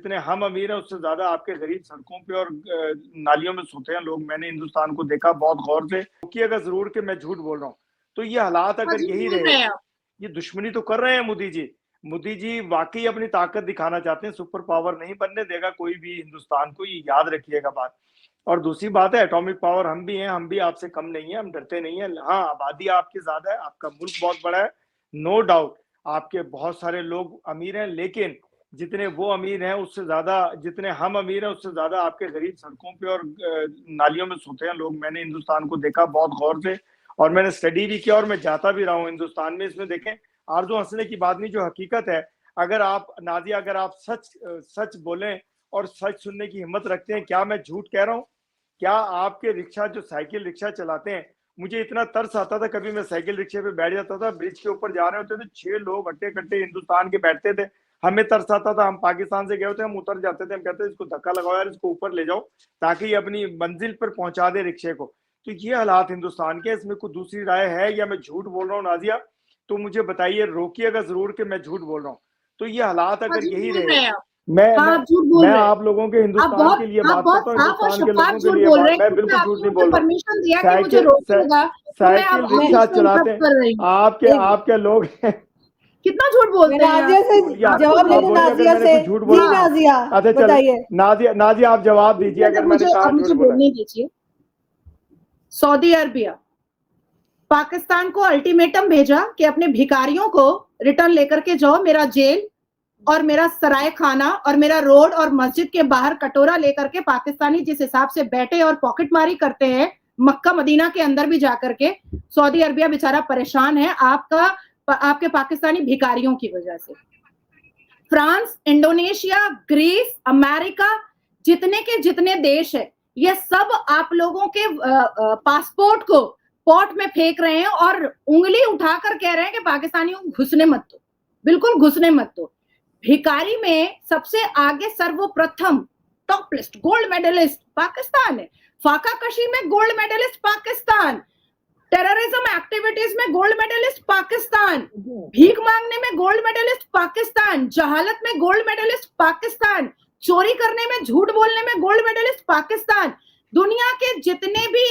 जितने हम अमीर हैं उससे ज्यादा आपके गरीब सड़कों पे और नालियों में सोते हैं लोग। मैंने हिंदुस्तान को देखा बहुत गौर से कि अगर जरूर कि मैं झूठ बोल रहा हूँ तो ये हालात अगर यही रहे, ये दुश्मनी तो कर रहे हैं मोदी जी। मोदी जी वाकई अपनी ताकत दिखाना चाहते हैं, सुपर पावर नहीं बनने देगा कोई भी हिंदुस्तान को, ये याद रखिएगा बात। और दूसरी बात है, एटॉमिक पावर हम भी हैं, हम भी आपसे कम नहीं है, हम डरते नहीं है। हाँ, आबादी आपकी ज्यादा है, आपका मुल्क बहुत बड़ा है, नो डाउट आपके बहुत सारे लोग अमीर हैं, लेकिन जितने वो अमीर हैं उससे ज्यादा, जितने हम अमीर हैं उससे ज्यादा आपके गरीब सड़कों पे और नालियों में सोते हैं लोग। मैंने हिंदुस्तान को देखा बहुत गौर से और मैंने स्टडी भी किया और मैं जाता भी रहा हूँ हिंदुस्तान में। इसमें देखें, आरजू हंसने की बात नहीं, जो हकीकत है, अगर आप नाजिया, अगर आप सच बोलें और सच सुनने की हिम्मत रखते हैं, क्या मैं झूठ कह रहा हूँ? क्या आपके रिक्शा, जो साइकिल रिक्शा चलाते हैं, मुझे इतना तरस आता था, कभी मैं साइकिल रिक्शे पे बैठ जाता था, ब्रिज के ऊपर जा रहे होते थे, 6 लोग अट्टे कट्टे हिंदुस्तान के बैठते थे, हमें तरस आता था, हम पाकिस्तान से गए होते, हम उतर जाते थे, हम कहते थे इसको धक्का लगाओ यार, इसको ऊपर ले जाओ ताकि ये अपनी मंजिल पर पहुंचा दे रिक्शे को। तो ये हालात हिंदुस्तान के, इसमें कोई दूसरी राय है या मैं झूठ बोल रहा हूँ नाजिया? तो मुझे बताइए, रोकिएगा जरूर कि मैं झूठ बोल रहा हूँ। तो ये हालात अगर यही रहे, मैं आप लोगों के हिंदुस्तान के लिए बात करता हूँ, हिंदुस्तान के लोगों के लिए बात, मैं बिल्कुल झूठ नहीं बोल रहा हूँ। साइकिल रिक्शा चलाते हैं आपके लोग कितना झूठ बोलते हैं। नाजिया से जवाब ले लो, नाजिया से। जी नाजिया, अच्छा बताइए। नाजिया आप जवाब दीजिए अगर मैंने कहा झूठ बोला। दीजिए। सऊदी अरबिया पाकिस्तान को अल्टीमेटम भेजा कि अपने भिखारियों को रिटर्न लेकर के जाओ, मेरा जेल और मेरा सराय खाना और मेरा रोड और मस्जिद के बाहर कटोरा लेकर के पाकिस्तानी जिस हिसाब से बैठे और पॉकेटमारी करते हैं मक्का मदीना के अंदर भी जाकर के, सऊदी अरबिया बेचारा परेशान है आपके पाकिस्तानी भिखारियों की वजह से। फ्रांस, इंडोनेशिया, ग्रीस, अमेरिका, जितने के जितने देश है, ये सब आप लोगों के पासपोर्ट को पोर्ट में फेंक रहे हैं और उंगली उठाकर कह रहे हैं कि पाकिस्तानियों को घुसने मत दो, बिल्कुल घुसने मत दो। भिखारी में सबसे आगे सर्वप्रथम top list gold medalist Pakistan है, फाका कशी में gold medalist Pakistan, terrorism activities में गोल्ड मेडलिस्ट पाकिस्तान, भीख मांगने में गोल्ड मेडलिस्ट पाकिस्तान, जहालत में गोल्ड मेडलिस्ट पाकिस्तान, चोरी करने में, झूठ बोलने में गोल्ड मेडलिस्ट पाकिस्तान। दुनिया के जितने भी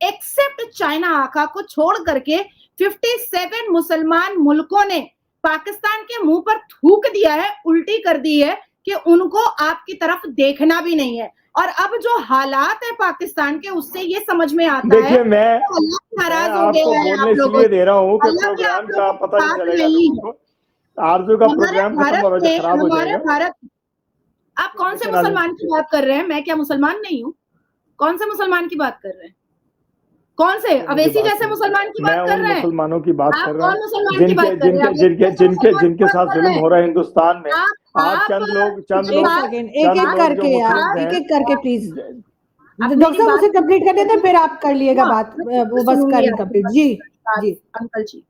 एक्सेप्ट चाइना आका को छोड़ करके 57 मुसलमान मुल्कों ने पाकिस्तान के मुंह पर थूक दिया है, उल्टी कर दी है कि उनको आपकी तरफ देखना भी नहीं है। और अब जो हालात है पाकिस्तान के, उससे ये समझ में आता है। देखिए, मैं नाराज हो गए हैं आप लोगों, दे रहा हूँ कि प्रोग्राम का पता नहीं चलेगा, आरजू का प्रोग्राम खराब हो जाएगा। भारत, आप कौन से मुसलमान की बात कर रहे हैं? मैं क्या मुसलमान नहीं हूँ? कौन से मुसलमान की बात कर रहे हैं? कौन से अवैसी जैसे मुसलमान की बात कर रहे हैं? मुसलमानों की बात कर रहा हूँ जिनके साथ जुल्म हो रहा है हिंदुस्तान में। आप चंद लोग एक एक करके प्लीज डॉक्टर साहब उसे कंप्लीट कर देते, फिर आप कर लिएगा बात, वो बस करें कंप्लीट। जी जी अंकल जी,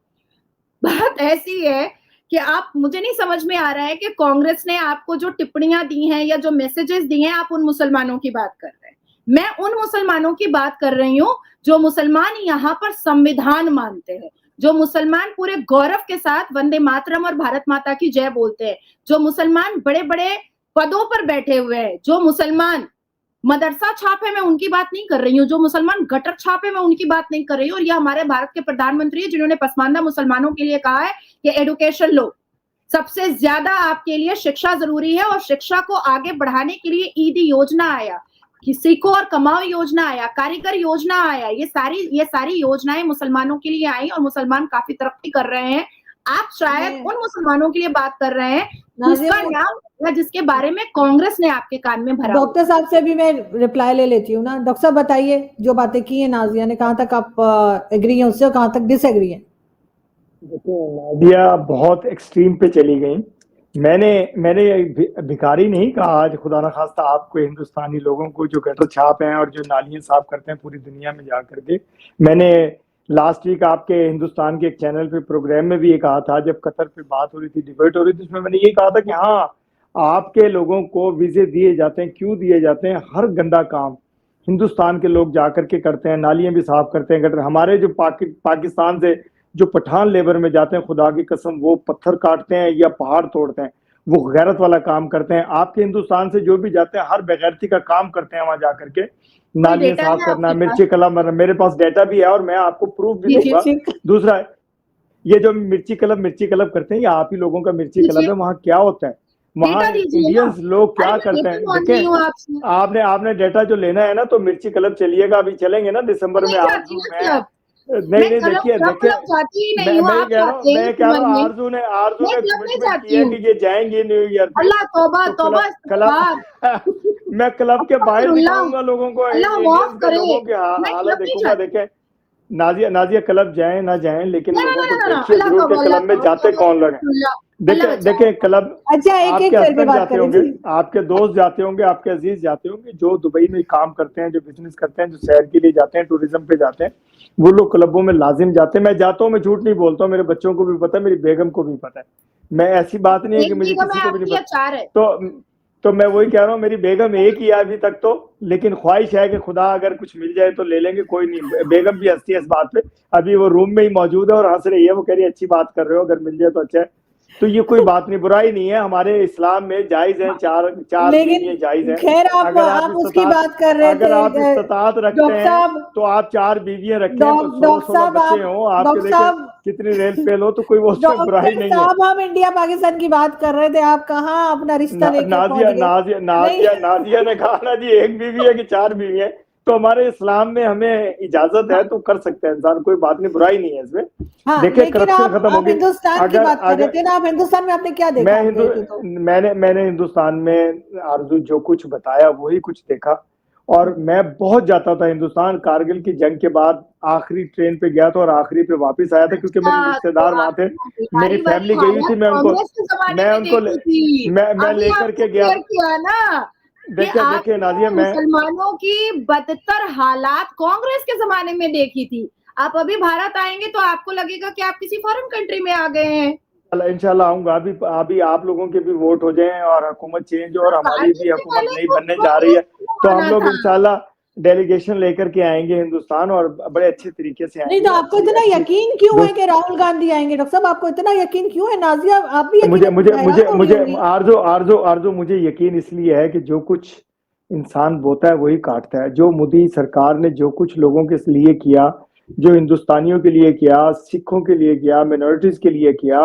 बात ऐसी है कि आप, मुझे नहीं समझ में आ रहा है कि कांग्रेस ने आपको जो टिप्पणियां दी हैं या जो मैसेजेस दिए हैं, आप उन मुसलमानों की बात कर रहे हैं। मैं उन मुसलमानों की बात कर रही हूँ जो मुसलमान यहाँ पर संविधान मानते हैं, जो मुसलमान पूरे गौरव के साथ वंदे मातरम और भारत माता की जय बोलते हैं, जो मुसलमान बड़े बड़े पदों पर बैठे हुए हैं, जो मुसलमान मदरसा छापे में उनकी बात नहीं कर रही हूँ, जो मुसलमान गटर छापे में उनकी बात नहीं कर रही हूँ। और यह हमारे भारत के प्रधानमंत्री है जिन्होंने पसमानदा मुसलमानों के लिए कहा है कि एडुकेशन लो, सबसे ज्यादा आपके लिए शिक्षा जरूरी है, और शिक्षा को आगे बढ़ाने के लिए ईदी योजना आया, सीखो और कमाओ योजना आया, कारीगर योजना आया, ये सारी योजनाएं मुसलमानों के लिए आई और मुसलमान काफी तरक्की कर रहे हैं। आप शायद उन मुसलमानों के लिए बात कर रहे हैं जिसका नाम या जिसके बारे में कांग्रेस ने आपके कान में भरा। डॉक्टर साहब से भी मैं रिप्लाई ले लेती हूँ ना। डॉक्टर साहब बताइए, जो बातें की है नाजिया ने, कहाँ तक आप एग्री हैं उससे और कहाँ तक डिसएग्री हैं? देखिए, नाजिया बहुत एक्सट्रीम पे चली गई। मैंने भिखारी नहीं कहा आज, खुदा न खास्ता आपको, हिंदुस्तानी लोगों को जो गटर छाप हैं और जो नालियां साफ करते हैं पूरी दुनिया में जा करके। मैंने लास्ट वीक आपके हिंदुस्तान के एक चैनल पे प्रोग्राम में भी ये कहा था, जब कतर पे बात हो रही थी, डिबेट हो रही थी, उसमें मैंने ये कहा था कि हाँ, आपके लोगों को वीजे दिए जाते हैं, क्यों दिए जाते हैं? हर गंदा काम हिंदुस्तान के लोग जा करके करते हैं, नालियां भी साफ करते हैं, गटर। हमारे जो पाकिस्तान से जो पठान लेबर में जाते हैं, खुदा की कसम वो पत्थर काटते हैं या पहाड़ तोड़ते हैं, वो गैरत वाला काम करते हैं। आपके हिंदुस्तान से जो भी जाते हैं हर बेगैरती का काम करते हैं वहां जाकर के, नालियां साफ करना, मिर्ची कलम, मेरे पास डेटा भी है और मैं आपको प्रूफ भी दूंगा। दूसरा, ये जो मिर्ची कलम करते हैं, ये आप ही लोगों का मिर्ची कलम है। वहाँ क्या होता है, वहाँ इंडियंस लोग क्या करते हैं, देखिए आपने डेटा जो लेना है ना, तो मिर्ची कलम चलिएगा, अभी चलेंगे ना दिसंबर में। नहीं देखिए मैं कह रहा हूँ आरजू ने कमिटमेंट किया कि ये जाएंगे न्यू ईयर पे। मैं क्लब के बाहर दिखाऊंगा लोगों को, लोगों के हालत देखूंगा। देखें नाजिया क्लब जाए ना जाए, लेकिन लोगों को देखिए जरूर के क्लब में जाते कौन लोग हैं। देखें क्लब, आपके हस्बैंड जाते होंगे, आपके दोस्त जाते होंगे, आपके अजीज जाते होंगे, जो दुबई में काम करते हैं, जो बिजनेस करते हैं, जो सैर के लिए जाते हैं, टूरिज्म पे जाते हैं, वो लोग क्लबों में लाजिम जाते हैं। मैं जाता हूँ, मैं झूठ नहीं बोलता हूँ, मेरे बच्चों को भी पता है, मेरी बेगम को भी पता है। मैं ऐसी बात नहीं है कि मुझे किसी को भी नहीं पता। तो मैं वही कह रहा हूँ, मेरी बेगम एक ही है अभी तक तो, लेकिन ख्वाहिश है कि खुदा अगर कुछ मिल जाए तो ले लेंगे, कोई नहीं। बेगम भी हंसती है इस बात पे, अभी वो रूम में ही मौजूद है और हंस रही है। वो कह रही है अच्छी बात कर रहे हो, अगर मिल जाए तो अच्छा है। तो ये कोई बात नहीं, बुराई नहीं है, हमारे इस्लाम में जायज है, चार बीवियां जायज है। खैर आप उसकी बात कर रहे थे, अगर आप इस्तात रखते हैं तो आप 4 बीवियां रखें, 16 बच्चे हो आपके, देखें कितनी रेल फेल हो, तो कोई वो बुराई नहीं है। हम इंडिया पाकिस्तान की बात कर रहे थे, आप कहाँ अपना रिश्ता लेके नाजिया ने कहा ना जी 1 बीवी है कि 4 बीवी है, तो हमारे इस्लाम में हमें इजाजत है तो कर सकते हैं इंसान, कोई बात नहीं, बुराई नहीं है इसमें। देखिए करप्शन खत्म हो गई। हिंदुस्तान की बात कर रहे थे ना, आप हिंदुस्तान में आपने क्या देखा? मैंने हिंदुस्तान में आरजू जो कुछ बताया वही कुछ देखा, और मैं बहुत जाता था हिंदुस्तान। कारगिल की जंग के बाद आखिरी ट्रेन पे गया था और आखिरी पे वापस आया था, क्योंकि मेरे रिश्तेदार वहां थे, मेरी फैमिली गई थी, मैं लेकर के गया। देखिए नाजिया, मैं मुसलमानों की बदतर हालात कांग्रेस के जमाने में देखी थी। आप अभी भारत आएंगे तो आपको लगेगा कि आप किसी फॉरेन कंट्री में आ गए हैं। इंशाल्लाह आऊंगा, अभी आप लोगों के भी वोट हो जाएं और हुकूमत चेंज हो और हमारी भी हुकूमत नहीं बनने जा रही है, तो हम लोग इंशाल्लाह डेलीगेशन लेकर के आएंगे हिंदुस्तान, और बड़े अच्छे तरीके से आएंगे। नहीं तो आपको इतना यकीन क्यों है कि राहुल गांधी आएंगे? डॉक्टर साहब आपको इतना यकीन क्यों है? नाजिया आप भी मुझे आरजू मुझे यकीन इसलिए है कि जो कुछ इंसान बोता है वही काटता है। जो मोदी सरकार ने जो कुछ लोगों के लिए किया, जो हिंदुस्तानियों के लिए किया, सिखों के लिए किया, मिनॉरिटीज के लिए किया,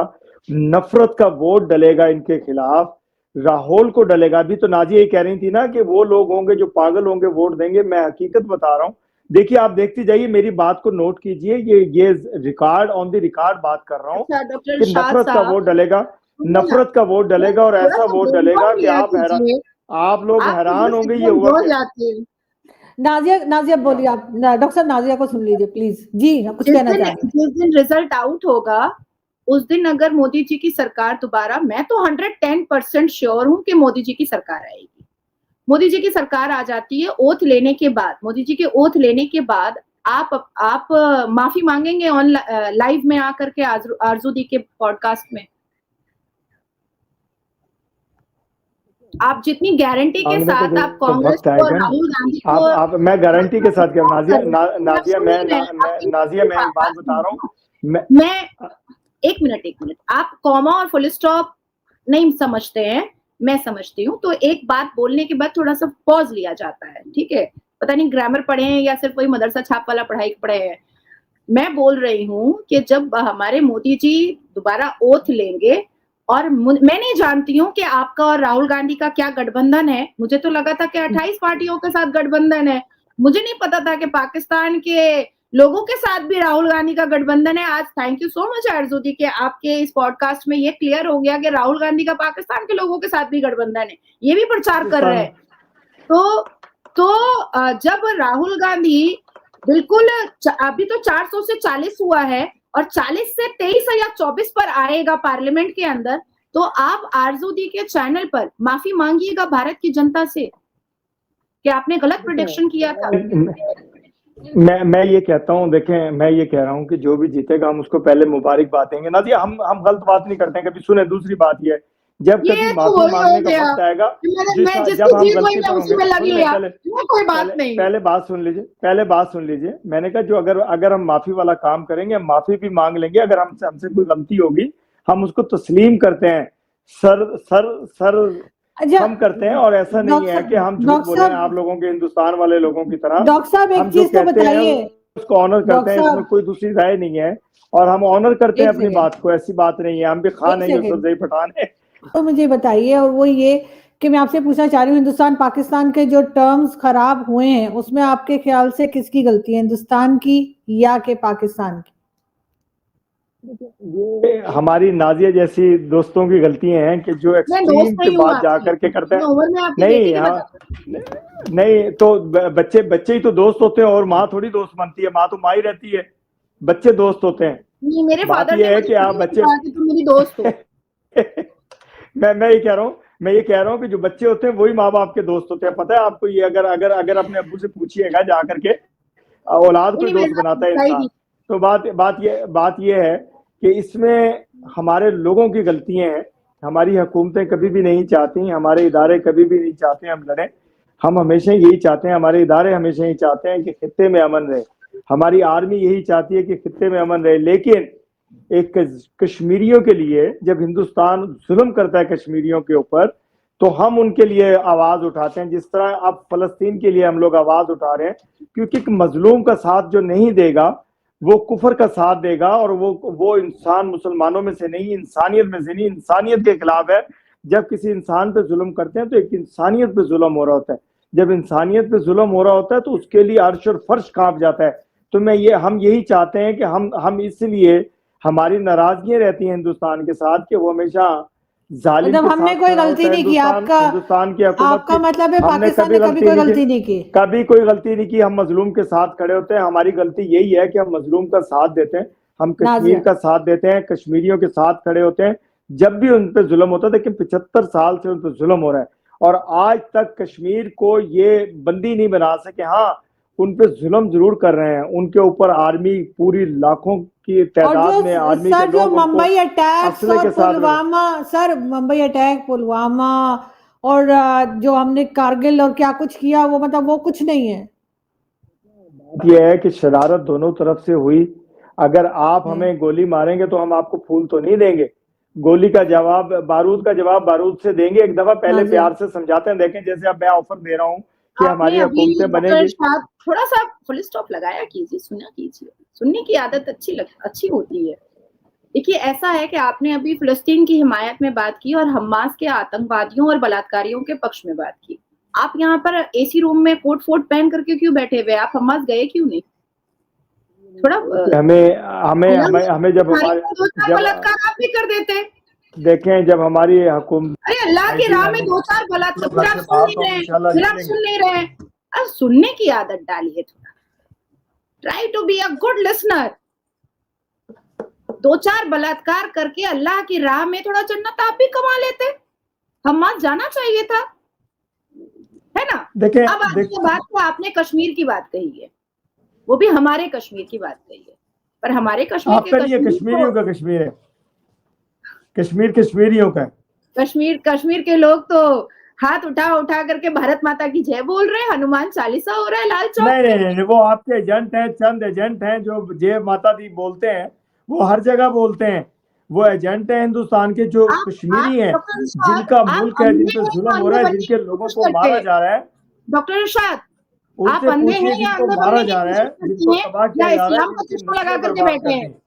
नफरत का वोट डलेगा इनके खिलाफ, राहुल को डलेगा। अभी तो नाजिया ये कह रही थी ना कि वो लोग होंगे जो पागल होंगे वोट देंगे, मैं हकीकत बता रहा हूँ। देखिए आप देखती जाइए, मेरी बात को नोट कीजिए, ये रिकॉर्ड ऑन द रिकॉर्ड बात कर रहा हूँ कि नफरत का वोट डलेगा, नफरत का वोट डलेगा, और ऐसा वोट डलेगा कि आप लोग हैरान होंगे। ये हुआ नाजिया बोलिए आप, डॉक्टर साहब नाजिया को सुन लीजिए प्लीज जी, कुछ कहना चाहते हैं। जिस दिन रिजल्ट आउट होगा उस दिन अगर मोदी जी की सरकार दोबारा, मैं तो 110% श्योर हूं कि मोदी जी की सरकार आएगी। मोदी जी की सरकार आ जाती है, ओथ लेने के बाद, मोदी जी के ओथ लेने के बाद आप माफी मांगेंगे ऑन लाइव में आकर के आरजू दी के पॉडकास्ट में? आप जितनी गारंटी के साथ आप कांग्रेस को, राहुल गांधी को, मैं गारंटी के साथ क्या नाजिया मैं एक बात बता रहा हूँ, मैं एक मिनट, आप कॉमा और फुल स्टॉप नहीं समझते हैं, मैं समझती हूँ। तो एक बात बोलने के बाद थोड़ा सा पॉज लिया जाता है, ठीक है? पता नहीं ग्रामर पढ़े हैं या सिर्फ वही मदरसा छाप वाला पढ़ाई पढ़े हैं। मैं बोल रही हूँ कि जब हमारे मोदी जी दोबारा ओथ लेंगे, और मैं नहीं जानती हूँ कि आपका और राहुल गांधी का क्या गठबंधन है। मुझे तो लगा था कि 28 पार्टियों के साथ गठबंधन है, मुझे नहीं पता था कि पाकिस्तान के लोगों के साथ भी राहुल गांधी का गठबंधन है। आज थैंक यू सो मच आरजू कि आपके इस पॉडकास्ट में ये क्लियर हो गया कि राहुल गांधी का पाकिस्तान के लोगों के साथ भी गठबंधन है, ये भी प्रचार कर रहे हैं। तो जब राहुल गांधी बिल्कुल, अभी तो 400 से 40 हुआ है और 40 से 23 या 24 पर आएगा पार्लियामेंट के अंदर, तो आप आरजू दी के चैनल पर माफी मांगिएगा भारत की जनता से कि आपने गलत प्रेडिक्शन किया था। मैं ये कहता हूँ, देखें मैं ये कह रहा हूँ कि जो भी जीतेगा हम उसको पहले मुबारकबाद देंगे ना जी। हम गलत बात नहीं करते हैं कभी। सुने, दूसरी बात ये, जब कभी माफी मांगने का वक्त आएगा, जब हम गलती करेंगे, पहले बात सुन लीजिए। मैंने कहा जो अगर हम माफी वाला काम करेंगे, हम माफी भी मांग लेंगे। अगर हमसे कोई गलती होगी हम उसको तस्लीम करते हैं, सर सर सर अच्छा, हम करते हैं, और ऐसा नहीं है कि हम झूठ डॉक्टर बोल रहे हैं साहब, आप लोगों के, हिंदुस्तान वाले लोगों की तरह। डॉक्टर साहब हम एक जो चीज तो कहते हैं बताइए, उसको ऑनर करते डॉक्टर हैं, इसमें साहब कोई दूसरी राय नहीं है, और हम ऑनर करते हैं एक अपनी सेकेंड, बात को, ऐसी बात नहीं है। हम भी खान एक नहीं, यूसुफ सेकेंड, जई पठान है। तो मुझे बताइए, और वो ये कि मैं आपसे पूछना चाह रही हूँ, हिंदुस्तान पाकिस्तान के जो टर्म्स खराब हुए हैं उसमें आपके ख्याल से किसकी गलती है, हिंदुस्तान की या के पाकिस्तान की? ये हमारी नाजिया जैसी दोस्तों की गलतियां हैं कि जो मैं दोस्त एक्सट्रीम पे नहीं हूँ बात जा आपकी, करके करते मैं हैं। उम्र में आपकी बेटी नहीं, के हाँ, बराबर। नहीं तो बच्चे बच्चे ही तो दोस्त होते हैं, और माँ थोड़ी दोस्त बनती है, माँ तो माँ ही रहती है, बच्चे दोस्त होते हैं। नहीं, मेरे बात फादर ने यह है मुझे कि आप कभी नहीं बच्चे कहा कि तुम मेरी दोस्त हो। मैं ये कह रहा हूँ, मैं ये कह रहा हूँ कि जो बच्चे होते हैं वही माँ बाप के दोस्त होते हैं। पता है आपको ये? अगर अगर अगर अपने अब्बू से पूछिएगा जा करके, औलाद को ही नहीं, मेरे दोस्त साथ बनाता है बताई इंसान। नहीं। तो बात ये है कि इसमें हमारे लोगों की गलतियां हैं। हमारी हुकूमतें कभी भी नहीं चाहती, हमारे इदारे कभी भी नहीं चाहते हम लड़ें। हम हमेशा यही चाहते हैं, हमारे इदारे हमेशा यही चाहते हैं कि खित्ते में अमन रहे। हमारी आर्मी यही चाहती है कि खित्ते में अमन रहे। लेकिन एक कश्मीरियों के लिए जब हिंदुस्तान जुल्म करता है कश्मीरियों के ऊपर, तो हम उनके लिए आवाज उठाते हैं, जिस तरह अब फलस्तीन के लिए हम लोग आवाज उठा रहे हैं। क्योंकि एक मजलूम का साथ जो नहीं देगा वो कुफर का साथ देगा, और वो इंसान मुसलमानों में से नहीं, इंसानियत में से नहीं, इंसानियत के खिलाफ है। जब किसी इंसान पे जुल्म करते हैं तो एक इंसानियत पे जुल्म हो रहा होता है। जब इंसानियत पे जुल्म हो रहा होता है तो उसके लिए अर्श और फर्श कांप जाता है। तो हम यही चाहते हैं कि हम इसलिए हमारी नाराजगियां रहती हैं हिंदुस्तान के साथ कि वो हमेशा जालिम मतलब के हमने साथ कोई खड़ा गलती होता है। नहीं की, हिंदुस्तान की हुकूमत आपका की मतलब है हमने पाकिस्तान कभी ने कभी गलती कोई नहीं की, गलती नहीं की? कभी कोई गलती नहीं की। हम मजलूम के साथ खड़े होते हैं। हमारी गलती यही है कि हम मजलूम का साथ देते हैं, हम कश्मीर नाजिया, का साथ देते हैं, कश्मीरियों के साथ खड़े होते हैं जब भी उन पर जुल्म होता है। लेकिन 75 साल से उन पर जुल्म हो रहा है, और आज तक कश्मीर को ये बंदी नहीं बना सके। हाँ, उन पे जुल्म जरूर कर रहे हैं, उनके ऊपर आर्मी पूरी लाखों की और तादाद जो में आर्मी के सर जो लोग उनको मुंबई अटैक्स असले और के साथ पुलवामा, सर मुंबई अटैक, पुलवामा और जो हमने कारगिल और क्या कुछ किया, वो मतलब वो कुछ नहीं है? यह है कि शरारत दोनों तरफ से हुई। अगर आप हमें गोली मारेंगे तो हम आपको फूल तो नहीं देंगे। गोली का जवाब, बारूद का जवाब बारूद से देंगे। एक दफा पहले नाजिया, प्यार से समझाते हैं। देखें, जैसे अब मैं ऑफर दे रहा हूँ कि आपने हमारी अभी हुकूमतें डॉक्टर बनेगी। इरशाद थोड़ा सा फुल स्टॉप लगाया कीजिए, सुना कीजिए, सुनने की आदत अच्छी होती है। देखिए, ऐसा है कि आपने अभी फिलिस्तीन की हिमायत में बात की और हमास के आतंकवादियों और बलात्कारियों के पक्ष में बात की। आप यहाँ पर एसी रूम में कोट फोट पहन करके क्यों बैठे हुए? आप हमास गए क्यों नहीं? थोड़ा हमें हमें हमें हमें जब हमारे जब बलात्कार आप भी कर देते। देखें, जब हमारी हुकूमत अरे अल्लाह की राह में 2-4 बलात्कार, फिर आप सुन नहीं रहे, फिर आप सुन नहीं रहे। अब सुनने की आदत डालिए थोड़ा। Try to be a good listener. 2-4 बलात्कार करके अल्लाह की राह में थोड़ा जन्नत आप भी कमा लेते। हमास जाना चाहिए था, है ना? देखें, अब आपकी बात को आपने कश्मीर की बात कही है, वो भी हमारे कश्मीर की बात कही है, पर हमारे कश्मीर आपका नहीं है, कश्मीरियों का कश्मीर है। कश्मीर कश्मीरियों का है। कश्मीर के लोग तो हाथ उठा करके भारत माता की जय बोल रहे हैं, हनुमान चालीसा हो रहा है लाल चौक नहीं पे। नहीं नहीं, वो आपके एजेंट हैं, चंद एजेंट हैं जो जय माता दी बोलते हैं, वो हर जगह बोलते हैं। वो एजेंट हैं हिंदुस्तान के जो कश्मीरी हैं, डॉक्टर इरशाद, जिनका आप मुल्क है, जिन अंधे पे हैं जुल्म या हो अंधे रहा है, बनने जिनके की लोगों कोशिश को करते मारा हैं? जा रहा है, डॉक्टर इरशाद, आप उनसे अंधे पूछिए हैं या जिनको अंधे मारा बनने की जा रहा है, कोशिश करती जिनको हैं तबाह या किया जा रहा है, इस्लाम का जिनकी चश्मा लगा नस्लें करके बर्बाद बैठे कर हैं? दी।